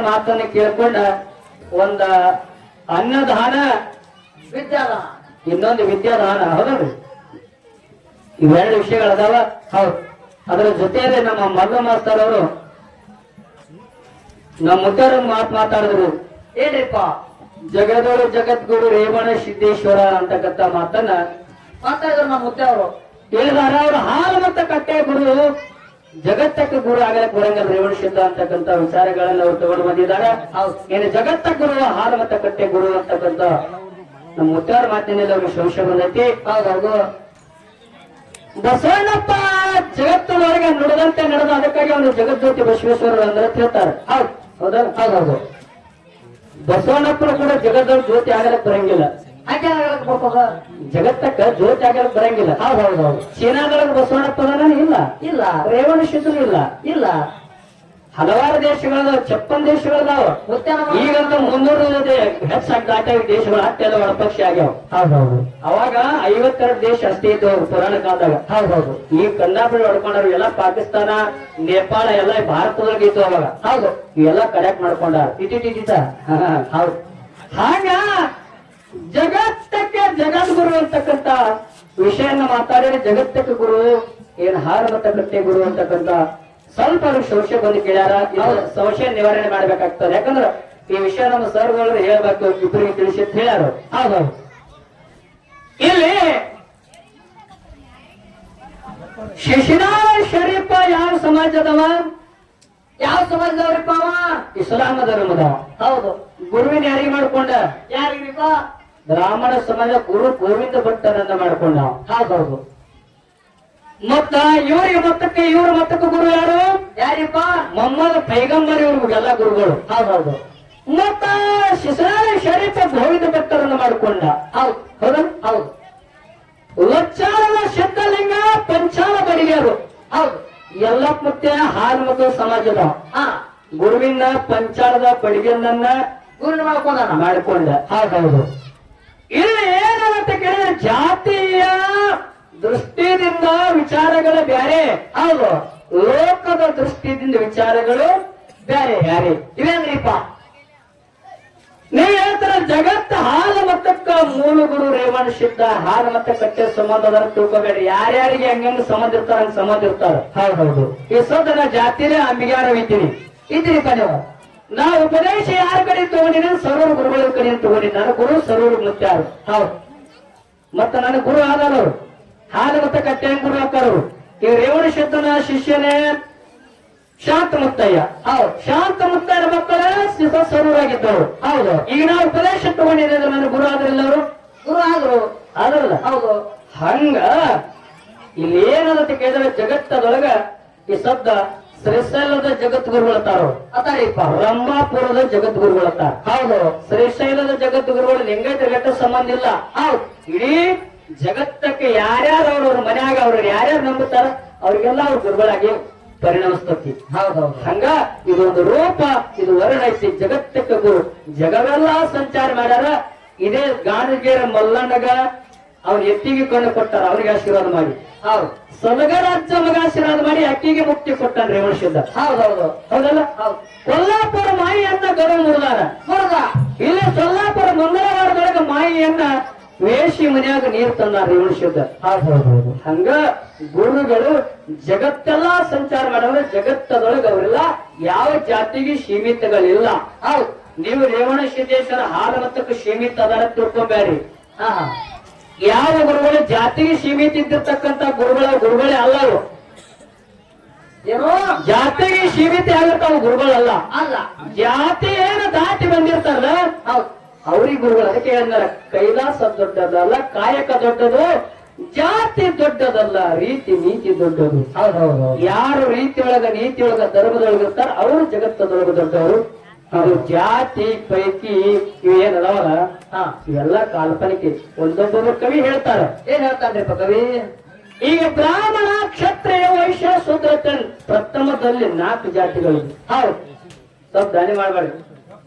ಮಾತನ್ನು ಕೇಳ್ಕೊಂಡ ಒಂದ ಅನ್ನದಾನ ವಿದ್ಯಾದಾನ ಇನ್ನೊಂದು ವಿದ್ಯಾದಾನ ಹೌದಲ್ರಿ ಇವೆರಡು ವಿಷಯಗಳದಾವ ಹೌದು ಅದರ ಜೊತೆಯಲ್ಲಿ ನಮ್ಮ ಮಲ್ಲ ಮಾಸ್ತರ್ ಅವರು ನಮ್ಮ ಮುದ್ದರ ಮಾತಾಡಿದ್ರು ಏನ್ರಿಪ್ಪ ಜಗದೋಳು ಜಗದ್ಗುರು ರೇವಣ ಸಿದ್ದೇಶ್ವರ ಅಂತಕ್ಕಂಥ ಮಾತನ್ನ ಮಾತಾಡಿದ್ರು ನಮ್ಮ ಮುದ್ದೆ ಅವರು ಹೇಳಿದಾರ ಅವರು ಹಾಲು ಮತ್ತು ಕಟ್ಟೆ ಗುರು ಜಗತ್ತಕ್ಕೆ ಗುರು ಆಗಲಕ್ಕೆ ಬರಂಗಲ್ಲ ರೇವಣ ಸಿದ್ಧ ಅಂತಕ್ಕಂಥ ವಿಚಾರಗಳನ್ನ ಅವ್ರು ತಗೊಂಡು ಬಂದಿದ್ದಾರೆ ಏನು ಜಗತ್ತ ಗುರು ಹಾಲು ಮತ್ತು ಕಟ್ಟೆ ಗುರು ಅಂತಕ್ಕಂಥ ನಮ್ಮ ಮುತ್ತಾರ ಮಾತಿನಲ್ಲಿ ಅವ್ರಿಗೆ ಸಂಶಯ ಬಂದೈತಿ ಹೌದೌದು ಬಸವಣ್ಣಪ್ಪ ಜಗತ್ತಿನೊಳಗೆ ನುಡಿದಂತೆ ನಡೆದ ಅದಕ್ಕಾಗಿ ಅವನು ಜಗಜ್ಯೋತಿ ಬಸವೇಶ್ವರರು ಅಂದ್ರೆ ಹೇಳ್ತಾರೆ ಹೌದು ಹೌದಾ ಹೌದೌದು ಬಸವಣ್ಣಪ್ಪರು ಕೂಡ ಜಗದ ಜ್ಯೋತಿ ಆಗಲಕ್ಕೆ ಬರಂಗಿಲ್ಲ ಹಾಗೆ ಬರ್ತದ ಜಗತ್ತಕ್ಕ ಜ್ಯೋತಿ ಆಗಲಕ್ಕೆ ಬರಂಗಿಲ್ಲ ಹೌದೌದು ಚೀನಾದೊಳಗೆ ಬಸವಣ್ಣಪ್ಪನ ಇಲ್ಲ ಇಲ್ಲ ರೇವಣ ಸಿದ್ಧನು ಇಲ್ಲ ಇಲ್ಲ ಹಲವಾರು ದೇಶಗಳದಾವ ಚಪ್ಪನ್ ದೇಶಗಳದಾವ ಈಗಂತ 300 ಹೆಚ್ಚಾಗಿ ದಾಟ ದೇಶಗಳು ಅಷ್ಟೆಲ್ಲ ಒಳಪಕ್ಷಿ ಆಗ್ಯಾವ ಹೌದೌದು ಅವಾಗ 52 ದೇಶ ಅಷ್ಟೇ ಇದ್ದವು ಪುರಾಣ ಕಾಲದಾಗ ಹೌದೌದು ಈ ಕಂದಾಪುರ ಹೊಡ್ಕೊಂಡವ್ರು ಎಲ್ಲ ಪಾಕಿಸ್ತಾನ ನೇಪಾಳ ಎಲ್ಲ ಭಾರತದೊಳಗೆ ಇತ್ತು ಅವಾಗ ಹೌದು ಇವೆಲ್ಲ ಕಡೆಕ್ಟ್ ಮಾಡ್ಕೊಂಡಾರ ಇಟಿಟಿಟ ಹೌದು ಹಾಗ ಜಗತ್ತಕ್ಕೆ ಜಗದ್ಗುರು ಅಂತಕ್ಕಂತ ವಿಷಯನ ಮಾತಾಡಿದ್ರೆ ಜಗತ್ತಕ್ಕೆ ಗುರು ಏನ್ ಹಾರ ಮತ್ತು ಕಟ್ಟೆ ಗುರು ಅಂತಕ್ಕಂತ ಸ್ವಲ್ಪ ಅವ್ರಿಗೆ ಸಂಶಯ ಬಂದು ಕೇಳ್ಯಾರ ಸಂಶಯ ನಿವಾರಣೆ ಮಾಡ್ಬೇಕಾಗ್ತದೆ ಯಾಕಂದ್ರ ಈ ವಿಷಯ ನಮ್ಮ ಸರ್ಗಳು ಹೇಳ್ಬೇಕು ಇಬ್ಬರಿಗೆ ತಿಳಿಸಿ ಅಂತ ಹೇಳ್ಯಾರ ಹೌದೌದು ಇಲ್ಲಿ ಶಿಶಿನಾಳ್ ಶರೀಫ ಯಾವ ಸಮಾಜದವ ಯಾವ ಸಮಾಜದವ್ರಿಪ್ಪ ಅವ ಇಸ್ಲಾಮ ಧರ್ಮದವ ಹೌದು ಗುರುವಿನ ಯಾರಿಗೆ ಮಾಡ್ಕೊಂಡ ಯಾರಿಗ್ರಿಪ್ಪ ಬ್ರಾಹ್ಮಣ ಸಮಾಜ ಗುರು ಗೋವಿಂದ ಭಟ್ಟರನ್ನ ಮಾಡ್ಕೊಂಡ ಹೌದೌದು ಮತ್ತ ಇವ್ರಿಗೆ ಮತ್ತಕ್ಕೆ ಇವ್ರ ಮತ್ತಕ್ಕೆ ಗುರು ಯಾರು ಯಾರಿಪ್ಪ ಮೊಹಮ್ಮದ್ ಪೈಗಂಬರ್ ಇವ್ರಿಗೆಲ್ಲ ಗುರುಗಳು ಹೌದೌದು ಮತ್ತ ಶಿಶಿನಾಳ್ ಶರೀಫ ಗೋವಿಂದ ಭಟ್ಟರನ್ನ ಮಾಡ್ಕೊಂಡ ಹೌದು ಹೌದಾ ಹೌದು ಲಚ್ಚಾಳದ ಸಿದ್ಧಲಿಂಗ ಪಂಚಾಲ ಬಡಿಗೆರು ಹೌದು ಎಲ್ಲ ಮತ್ತೆ ಹಾಲು ಮತ್ತು ಸಮಾಜದ ಹಾ ಗುರುವಿನ ಪಂಚಾಳದ ಬಡಿಗೆಯನ್ನ ಗುರುನ ಮಾಡ್ಕೊಂಡ ಮಾಡಿಕೊಂಡ ಹೌದೌದು ಇಲ್ಲಿ ಏನಂತ ಕೇಳಿದ್ರೆ ಜಾತಿಯ ದೃಷ್ಟಿಯಿಂದ ವಿಚಾರಗಳು ಬ್ಯಾರೆ ಹೌದು ಲೋಕದ ದೃಷ್ಟಿಯಿಂದ ವಿಚಾರಗಳು ಬ್ಯಾರೆ ಬ್ಯಾರೆ ಇವೇನ್ರಿಪ್ಪ ನೀವು ಹೇಳ್ತಾರ ಜಗತ್ತ ಹಾಲು ಮತ್ತಕ್ಕ ಮೂಲ ಗುರು ರೇವಣ ಸಿದ್ಧ ಹಾಲು ಮತ್ತೆ ಕಟ್ಟೆ ಸಂಬಂಧ ಅದನ್ನ ತಿಳ್ಕೊಬೇಡ್ರಿ ಯಾರ್ಯಾರಿಗೆ ಹಂಗಂಗ ಸಂಬಂಧ ಇರ್ತಾರ ಹಂಗ ಸಂಬಂಧ ಇರ್ತಾರ ಹೌದೌದು ಈ ಸದನ ಜಾತಿನೇ ಅಂಬಿಗಾರ ಇದ್ದೀನಿ ಇದ್ರಿಪ್ಪ ನೀವು ನಾ ಉಪದೇಶ ಯಾರ ಕಡೆ ತಗೊಂಡಿನ ಸರೂರು ಗುರುಗಳ ಕಡೆ ತಗೊಂಡಿನಿ ನನ್ನ ಗುರು ಸರೂರು ಮುತ್ಯಾರು ಹೌದು ಮತ್ತ ನನ್ನ ಗುರು ಆದವರು ಹಾಲು ಮತ್ತೆ ಕಟ್ಟೆ ಗುರು ಹಾಕಾರರು ಈ ರೇವಣ ಸಿದ್ಧನ ಶಿಷ್ಯನೇ ಶಾಂತ ಮುತ್ತಯ್ಯ ಹೌದು ಶಾಂತ ಮುತ್ತಯ್ಯನ ಮಕ್ಕಳ ಸರೂರಾಗಿದ್ದವರು ಹೌದು ಈಗ ನಾವು ಉಪದೇಶ ತಗೊಂಡಿದ್ದೇವೆ ನನ್ನ ಗುರು ಆದ್ರಿಲ್ಲ ಅವರು ಗುರು ಆದ್ರು ಆದ್ರಲ್ಲ ಹೌದು ಹಂಗ ಇಲ್ಲಿ ಏನಂತ ಕೇಳಿದ್ರೆ ಜಗತ್ತದೊಳಗ ಈ ಶಬ್ದ ಶ್ರೀಶೈಲದ ಜಗದ್ಗುರುಗಳತ್ತಾರ ಅತಾರಿಪ್ಪ ರಂಭಾಪುರದ ಜಗದ್ಗುರುಗಳತ್ತಾರ ಹೌದು ಶ್ರೀಶೈಲದ ಜಗದ್ಗುರುಗಳು ಲಿಂಗಾಯತ ಘಟ್ಟ ಸಂಬಂಧ ಇಲ್ಲ ಹೌದು ಇಡೀ ಜಗತ್ತಕ್ಕೆ ಯಾರ್ಯಾರು ಅವ್ರವ್ರ ಮನ್ಯಾಗ ಅವ್ರು ಯಾರ್ಯಾರು ನಂಬುತ್ತಾರ ಅವ್ರಿಗೆಲ್ಲ ಅವ್ರ ಗುರುಗಳಾಗಿ ಪರಿಣಮಿಸ್ತತಿ ಹೌದೌದು ಹಂಗ ಇದೊಂದು ರೂಪ ಇದು ವರ್ಣ ಐತಿ ಜಗತ್ತಕ್ಕೆ ಗುರು ಜಗವೆಲ್ಲ ಸಂಚಾರ ಮಾಡ್ಯಾರ ಇದೇ ಗಾಣಗೇರ ಮಲ್ಲಣ್ಣಗ ಅವ್ನ ಎತ್ತಿಗೆ ಕಣ್ಣು ಕೊಟ್ಟಾರ ಅವ್ರಿಗೆ ಆಶೀರ್ವಾದ ಮಾಡಿ ಹೌದು ಸಲಗರಾಜ್ಯ ಮಗ ಆಶೀರ್ವಾದ ಮಾಡಿ ಅಕ್ಕಿಗೆ ಮುಕ್ತಿ ಕೊಟ್ಟಾನ ರೇವಣ ಸಿದ್ಧ ಹೌದೌದು ಹೌದಲ್ಲ ಹೌದು ಕೊಲ್ಲಾಪುರ ಮಾಯಿಯನ್ನ ಗರು ಮುರಿದಾರ ಮುರುಗ ಇಲ್ಲಿ ಸೊಲ್ಲಾಪುರ ಮಂಗಳವಾರದೊಳಗ ಮಾಯಿಯನ್ನ ವೇಷಿ ಮನ್ಯಾಗ ನೀರು ತಂದಾರ ರೇವಣ ಸಿದ್ಧ ಹೌದೌದು ಹಂಗ ಗುರುಗಳು ಜಗತ್ತೆಲ್ಲಾ ಸಂಚಾರ ಮಾಡಿದ್ರೆ ಜಗತ್ತದೊಳಗೆ ಅವರೆಲ್ಲ ಯಾವ ಜಾತಿಗೆ ಸೀಮಿತಗಳಿಲ್ಲ ಹೌದು ನೀವು ರೇವಣ ಸಿದ್ದೇಶ್ವರ ಹಾಲಮತ್ತಕ್ಕೆ ಸೀಮಿತ ಅದಾರ ತಿಳ್ಕೊಬ್ಯಾರಿ ಹಾ ಯಾವ ಗುರುಗಳು ಜಾತಿಗೆ ಸೀಮಿತ ಇದ್ದಿರ್ತಕ್ಕಂತ ಗುರುಗಳೇ ಅಲ್ಲ ಅವು ಏನೋ ಜಾತಿಗೆ ಸೀಮಿತ ಆಗಿರ್ತಾವ ಗುರುಗಳಲ್ಲ ಅಲ್ಲ ಜಾತಿ ಏನು ದಾಟಿ ಬಂದಿರ್ತಾರಲ್ಲ ಹೌದು ಅವ್ರಿಗೆ ಗುರುಗಳು ಅದಕ್ಕೆ ಹೇಳಿದಾರ ಕೈಲಾಸ ದೊಡ್ಡದಲ್ಲ ಕಾಯಕ ದೊಡ್ಡದು ಜಾತಿ ದೊಡ್ಡದಲ್ಲ ರೀತಿ ನೀತಿ ದೊಡ್ಡದು ಹೌದೌದು ಯಾರು ರೀತಿಯೊಳಗ ನೀತಿಯೊಳಗ ಧರ್ಮದೊಳಗಿರ್ತಾರ ಅವರು ಜಗತ್ತದೊಳಗ ದೊಡ್ಡವರು ಅದು ಜಾತಿ ಪೈಕಿ ಇವೇನದವಲ್ಲ ಇವೆಲ್ಲ ಕಾಲ್ಪನಿಕೆ ಒಂದೊಬ್ಬರು ಕವಿ ಹೇಳ್ತಾರ ಏನ್ ಹೇಳ್ತಾನ್ರಿಪ್ಪ ಕವಿ ಈಗ ಬ್ರಾಹ್ಮಣ ಕ್ಷತ್ರಿಯ ವೈಶ್ಯ ಶೂದ್ರ ಪ್ರಥಮದಲ್ಲಿ 4 ಜಾತಿಗಳು ಹೌದು ಸ್ವಲ್ಪ ದಾನಿ ಮಾಡ್ಬೇಡಿ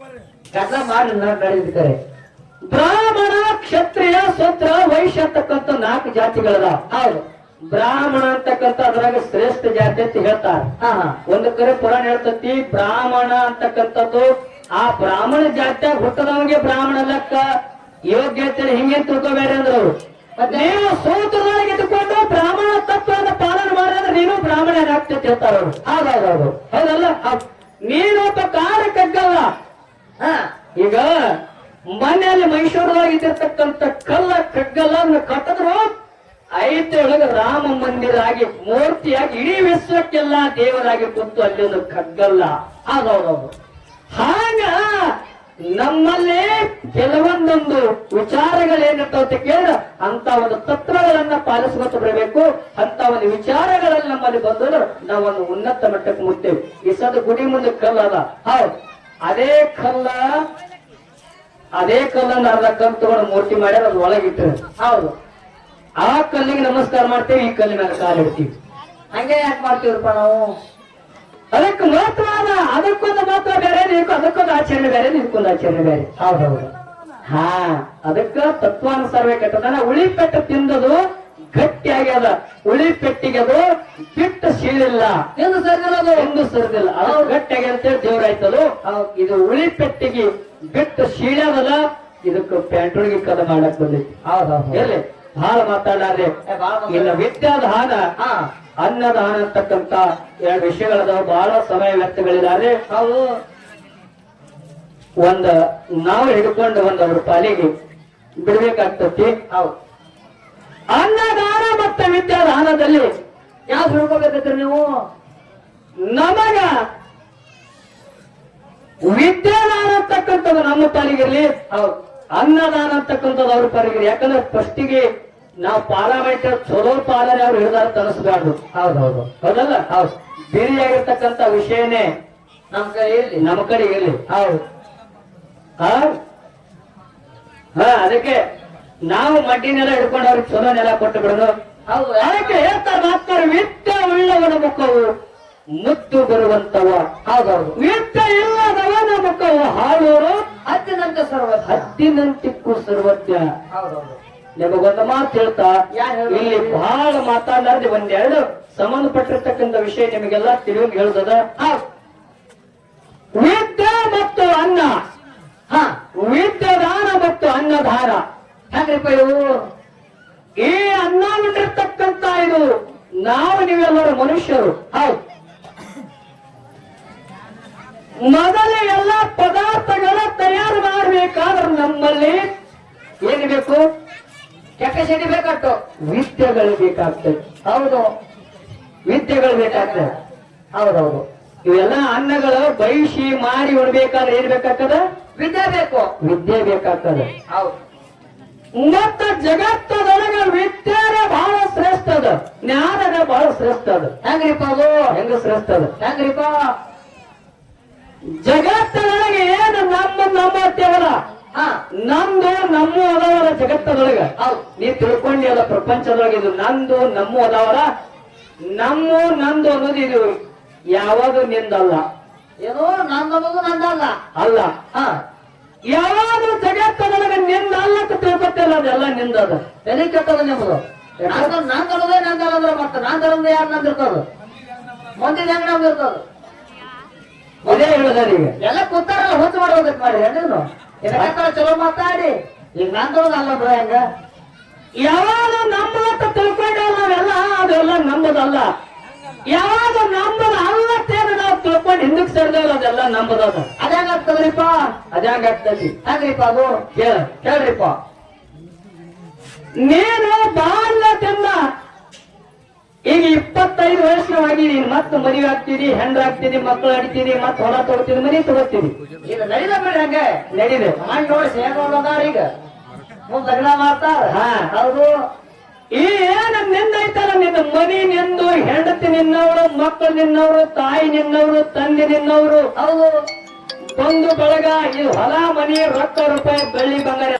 ಕಸ ಮಾಡಿ ನಡೆದಿದ್ದಾರೆ ಬ್ರಾಹ್ಮಣ ಕ್ಷತ್ರಿಯ ಶೂದ್ರ ವೈಶ್ಯ ಅಂತಕ್ಕಂಥ 4 ಜಾತಿಗಳದ ಹೌದು ಬ್ರಾಹ್ಮಣ ಅಂತಕ್ಕಂಥ ಅದ್ರಾಗ ಶ್ರೇಷ್ಠ ಜಾತಿ ಅಂತ ಹೇಳ್ತಾರ. ಹಾ ಹಾ ಒಂದು ಕರೆ ಪುರಾಣ ಹೇಳ್ತತಿ, ಬ್ರಾಹ್ಮಣ ಅಂತಕ್ಕಂಥದ್ದು ಆ ಬ್ರಾಹ್ಮಣ ಜಾತಿಯಾಗ ಹುಟ್ಟದವನಿಗೆ ಬ್ರಾಹ್ಮಣ ಲೆಕ್ಕ ಯೋಗ್ಯತೆ ಹಿಂಗೆ ತಿಳ್ಕೋಬೇಡಿ ಅಂದ್ರ ಅವರು. ನೀವು ಸೂತ್ರದೊಳಗೆ ಇಟ್ಟುಕೊಂಡು ಬ್ರಾಹ್ಮಣ ತತ್ವವನ್ನು ಪಾಲನೆ ಮಾಡಿದ್ರೆ ನೀನು ಬ್ರಾಹ್ಮಣ ಆಗ್ತೈತಿ ಹೇಳ್ತಾರ ಅವರು. ಹೌದೌದೌದು. ಹೌದಲ್ಲ? ನೀನೊಬ್ಬ ಕಾರ ಕಗ್ಗಲ್ಲ. ಹಾ ಈಗ ಮನೆಯಲ್ಲಿ ಮೈಸೂರದೊಳಗೆ ಇದ್ದಿರ್ತಕ್ಕಂಥ ಕಲ್ಲ ಕಗ್ಗಲ್ಲ ಕಟ್ಟಿದ್ರು ಐತೆ ಒಳಗೆ ರಾಮ ಮಂದಿರ ಆಗಿ ಮೂರ್ತಿಯಾಗಿ ಇಡೀ ವಿಶ್ವಕ್ಕೆಲ್ಲ ದೇವರಾಗಿ ಕೂತು ಅಲ್ಲಿ ಒಂದು ಕಗ್ಗಲ್ಲ. ಹೌದೌದೌದು. ಹಾಗ ನಮ್ಮಲ್ಲಿ ಕೆಲವೊಂದೊಂದು ವಿಚಾರಗಳೇನಿರ್ತಾವ ಅಂತ ಕೇಳ ಅಂತ ಒಂದು ತತ್ವಗಳನ್ನ ಪಾಲಿಸ್ಕೊತ ಬರಬೇಕು. ಅಂತ ಒಂದು ವಿಚಾರಗಳಲ್ಲಿ ನಮ್ಮಲ್ಲಿ ಬಂದ್ರೆ ನಾವೊಂದು ಉನ್ನತ ಮಟ್ಟಕ್ಕೆ ಮುಟ್ತೇವೆ. ಈ ಸದ ಗುಡಿ ಮುಂದೆ ಕಲ್ಲ ಅದ, ಹೌದು, ಅದೇ ಕಲ್ಲನ್ನ ಅರ್ಧ ಕಲ್ಲು ತಗೊಂಡು ಮೂರ್ತಿ ಮಾಡ್ಯಾರ ಅದು ಒಳಗಿಟ್ಟರೆ, ಹೌದು. ಆ ಕಲ್ಲಿಗೆ ನಮಸ್ಕಾರ ಮಾಡ್ತೇವೆ, ಈ ಕಲ್ಲಿನ ಕಾಲಿಡ್ತೀವಿ. ಹಂಗೆ ಯಾಕೆ ಮಾಡ್ತೀವ್ರಪ್ಪ ನಾವು? ಅದಕ್ಕೆ ಮಹತ್ವ ಅದ. ಅದಕ್ಕೊಂದು ಮಹತ್ವ ಬೇರೆ, ಅದಕ್ಕೊಂದು ಆಚರಣೆ ಬೇರೆ, ಇದಕ್ಕೊಂದು ಆಚರಣೆ ಬೇರೆ. ಹೌದೌದು. ಹಾ, ಅದಕ್ಕ ತತ್ವಾನುಸಾರವೇ ಕೆಟ್ಟದನ. ಉಳಿಪೆಟ್ಟು ತಿಂದದು ಗಟ್ಟಿ ಆಗ್ಯದ, ಉಳಿಪೆಟ್ಟಿಗೆ ಅದು ಬಿಟ್ಟು ಸೀಳಿಲ್ಲ, ಎಂದು ಸರಿದಿರೋದು ಎಂದು ಸರಿದಿಲ್ಲ. ಅದು ಗಟ್ಟಿ ಆಗ್ಯದ ಅಂತೇಳಿ ದೇವ್ರಾಯ್ತದು. ಇದು ಉಳಿಪೆಟ್ಟಿಗೆ ಬಿಟ್ಟು ಸೀಳ್ಯದಲ್ಲ, ಇದಕ್ಕೆ ಪ್ಯಾಂಟೊಳಗೆ ಕದ ಮಾಡಕ್ ಬಂದೈತಿ. ಹೌದೌದು. ಎಲ್ಲಿ ಬಹಳ ಮಾತಾಡಾರೆ. ಇನ್ನು ವಿದ್ಯಾದಾನ, ಹಾ ಅನ್ನದಾನ ಅಂತಕ್ಕಂತ ಎರಡು ವಿಷಯಗಳದಾವ. ಬಹಳ ಸಮಯ ವ್ಯರ್ಥಗಳಿದ್ದಾರೆ. ಹೌದು. ನಾವು ಹಿಡ್ಕೊಂಡು ಅವ್ರ ಪಾಲಿಗೆ ಬಿಡ್ಬೇಕಾಗ್ತತಿ. ಹೌದು. ಅನ್ನದಾನ ಮತ್ತು ವಿದ್ಯಾದಾನದಲ್ಲಿ ಯಾವ್ದು ಹಿಡ್ಕೋಬೇಕೈತ್ರಿ ನೀವು? ನಮಗ ವಿದ್ಯಾದಾನ ಅಂತಕ್ಕಂಥದ್ದು ನಮ್ಮ ಪಾಲಿಗಿರ್ಲಿ, ಹೌದು. ಅನ್ನದಾನ ಅಂತಕ್ಕಂಥದ್ದು ಅವ್ರ ಪಾಲಿಗಿರ್ಲಿ. ಯಾಕಂದ್ರೆ ಫಸ್ಟಿಗೆ ನಾವು ಪಾರ್ಲಿಮೆಂಟ್ ಚಲೋ ಪಾಲನೆ ಅವ್ರು ಹಿಡಿದಾರ ತನಿಸ್ಬಾರ್ದು. ಹೌದೌದು. ಹೌದಲ್ಲ? ಹೌದು. ಬಿರಿಯಾಗಿರ್ತಕ್ಕಂಥ ವಿಷಯನೇ ನಮ್ ಕಡೆ ಇರ್ಲಿ. ನಮ್ಮ ಕಡೆ ಇರ್ಲಿ. ಹೌದು. ಹಾ, ಅದಕ್ಕೆ ನಾವು ಮಡ್ಡಿನೆಲ್ಲ ಹಿಡ್ಕೊಂಡು ಅವ್ರಿಗೆ ಚಲೋ ನೆಲ ಕೊಟ್ಟು ಬಿಡೋದು. ಹೌದು. ಅದಕ್ಕೆ ಹೇಳ್ತಾರೆ ಮಾಸ್ತರ, ವಿದ್ಯೆ ಉಳ್ಳವನ ಮುಖವು ಮುತ್ತು ಬರುವಂತವ, ಹೌದೌದು. ವಿದ್ಯೆ ಇಲ್ಲದವನ ಮುಖವು ಹಾಳೂರು ಹತ್ತಿನಂತೆ ಸರ್ವಸ್ವ. ಹತ್ತಿನಂತಿಕ್ಕು ಸರ್ವಜ್ಞ. ಹೌದೌದು. ನಿಮಗೊಂದು ಮಾತು ಹೇಳ್ತಾ, ಯಾರು ಹೇಳು? ಇಲ್ಲಿ ಬಹಳ ಮಾತಾಡಲಾರ್ದೆ ಒಂದೆರಡು ಸಂಬಂಧಪಟ್ಟಿರ್ತಕ್ಕಂಥ ವಿಷಯ ನಿಮಗೆಲ್ಲ ತಿಳಿಯೋದು ಹೇಳುದದ. ವಿದ್ಯೆ ಮತ್ತು ಅನ್ನ, ಹಾ ವಿದ್ಯಾದಾನ ಮತ್ತು ಅನ್ನದಾನ. ಹೆಂಗ್ರಿಪ್ಪ ಇವು? ಈ ಅನ್ನ ಉಂಡಿರ್ತಕ್ಕಂಥ ಇದು ನಾವು ನೀವೆಲ್ಲರೂ ಮನುಷ್ಯರು. ಹೌದು. ಮೊದಲ ಎಲ್ಲ ಪದಾರ್ಥಗಳ ತಯಾರು ಮಾಡಬೇಕಾದ್ರೆ ನಮ್ಮಲ್ಲಿ ಏನು ಬೇಕು? ಕೆಪಾಸಿಟಿ ಬೇಕಟ್ಟು. ವಿದ್ಯೆಗಳು ಬೇಕಾಗ್ತದೆ. ಹೌದು. ವಿದ್ಯೆಗಳು ಬೇಕಾಗ್ತದೆ. ಹೌದೌದು. ಇವೆಲ್ಲ ಅನ್ನಗಳು ಬಯಸಿ ಮಾಡಿ ಉಣ್ಬೇಕಾದ್ರೆ ಏನ್ ಬೇಕಾಗ್ತದ? ವಿದ್ಯೆ ಬೇಕು. ವಿದ್ಯೆ ಬೇಕಾಗ್ತದೆ. ಹೌದು. ಮತ್ತ ಜಗತ್ತದೊಳಗೆ ವಿದ್ಯೆನೇ ಬಹಳ ಶ್ರೇಷ್ಠ ಅದ, ಜ್ಞಾನನೇ ಬಹಳ ಶ್ರೇಷ್ಠ ಅದ. ಹೆಂಗ್ರಿಪ್ಪ ಅದು? ಹೆಂಗ ಶ್ರೇಷ್ಠ ಅದ? ಹೆಂಗ್ರಿಪ್ಪ? ಜಗತ್ತದೊಳಗೆ ಏನು ನಮ್ಮತ್ತೇವಲ್ಲ, ಹಾ ನಂದು ನಮ್ಮ ಅದಾವರ ಜಗತ್ತದೊಳಗ. ಹೌದು. ನೀ ತಿಳ್ಕೊಂಡಿ ಅಲ್ಲ, ಪ್ರಪಂಚದೊಳಗೆ ಇದು ನಂದು ನಮ್ಮ ಅದಾವರ. ನಂದು ಅನ್ನೋದು ಇದು ಯಾವುದು ನಿಂದಲ್ಲ. ಏನೋ ನಂದನ್ನೋದು ನಂದಲ್ಲ. ಅಲ್ಲ, ಹಾ ಯಾವಾದ್ರೂ ಜಗತ್ತದೊಳಗೆ ನಿಂದ ಅಲ್ಲಕ್ಕೆ ತಿಳ್ಕೊತಿಲ್ಲ, ಅದೆಲ್ಲ ನಿಂದದ. ತಲೆ ಕೆಟ್ಟದ ನಿಮ್ಮದು. ನಂದನ್ನೋದೇ ನಂದಲ್ಲ ಅಂದ್ರೆ ಮತ್ತೆ ನಂದರಂದು ಯಾರು ನಂದಿರ್ತದ? ಮುಂದಿನ ಹೆಂಗ್ ನಮ್ದು ಇರ್ತದ? ಇದೇ ಹೇಳುದ ಈಗ. ಎಲ್ಲ ಕೂತಾರಲ್ಲ ಹುಚ್ಚು ಮಾಡ್ಬೇಕಂತ ಮಾಡಿ ನೀನು ಇದಕ್ಕಾಗ ಚಲೋ ಮಾತಾಡಿ. ಈಗ ನಂದೋದು ಅಲ್ಲ ಬ್ರೋ. ಹೆಂಗ ಯಾವಾಗ ನಮ್ಮದತ್ತ ತಿಳ್ಕೊಂಡೇವ ನಾವೆಲ್ಲ, ಅದೆಲ್ಲ ನಮ್ಮದಲ್ಲ. ಯಾವಾಗ ನಮ್ಮದ ಅಲ್ಲತ್ತೇನು ನಾವು ತಿಳ್ಕೊಂಡು ಹಿಂದಕ್ಕೆ ಸೇರಿದೇವಲ್ಲ, ಅದೆಲ್ಲ ನಮ್ಮದದ. ಅದ್ಯಾಂಗಾಗ್ತದ್ರಿಪ್ಪ? ಅದ್ಯಾಂಗಾಗ್ತತಿ. ಹೆಂಗ್ರಿಪ್ಪ ಅದು? ಕೇಳ್ರಿಪ್ಪ, ನೀನು ಬಾಲ್ಯದಿಂದ ಈಗ 25 ವರ್ಷವಾಗಿ ನೀನು ಮತ್ತೆ ಮದುವೆ ಆಗ್ತೀನಿ, ಹೆಂಡ್ರಾಗ್ತೀನಿ, ಮಕ್ಕಳು ಆಡ್ತೀನಿ, ಮತ್ತೆ ಹೊಲ ತೊಗೊತೀನಿ, ಮನೆ ತಗೋತೀನಿ. ಈಗ ನಡೀದ ಬಿಡ್ರಿ ಹಂಗೆ ನಡೀದೆ. ಮಾಡಿ ನೋಡಿ ಸೇರ್ಕೊಂಡಾರ ಈಗ ಮುಂದ್ ಲಗ್ನ ಮಾಡ್ತಾರ. ಹಾ. ಹೌದು. ಈ ಏನ ನಿಂದೈತಲ್ಲ, ನಿನ್ನ ಮನಿ ನಿಂದು, ಹೆಂಡತಿ ನಿನ್ನವರು, ಮಕ್ಕಳು ನಿನ್ನವರು, ತಾಯಿ ನಿನ್ನವರು, ತಂದೆ ನಿನ್ನವರು, ಹೌದು. ಬಂಧು ಬಳಗ, ಈ ಹೊಲ ಮನಿ, ರೊಕ್ಕ ರೂಪಾಯಿ, ಬೆಳ್ಳಿ ಬಂಗಾರ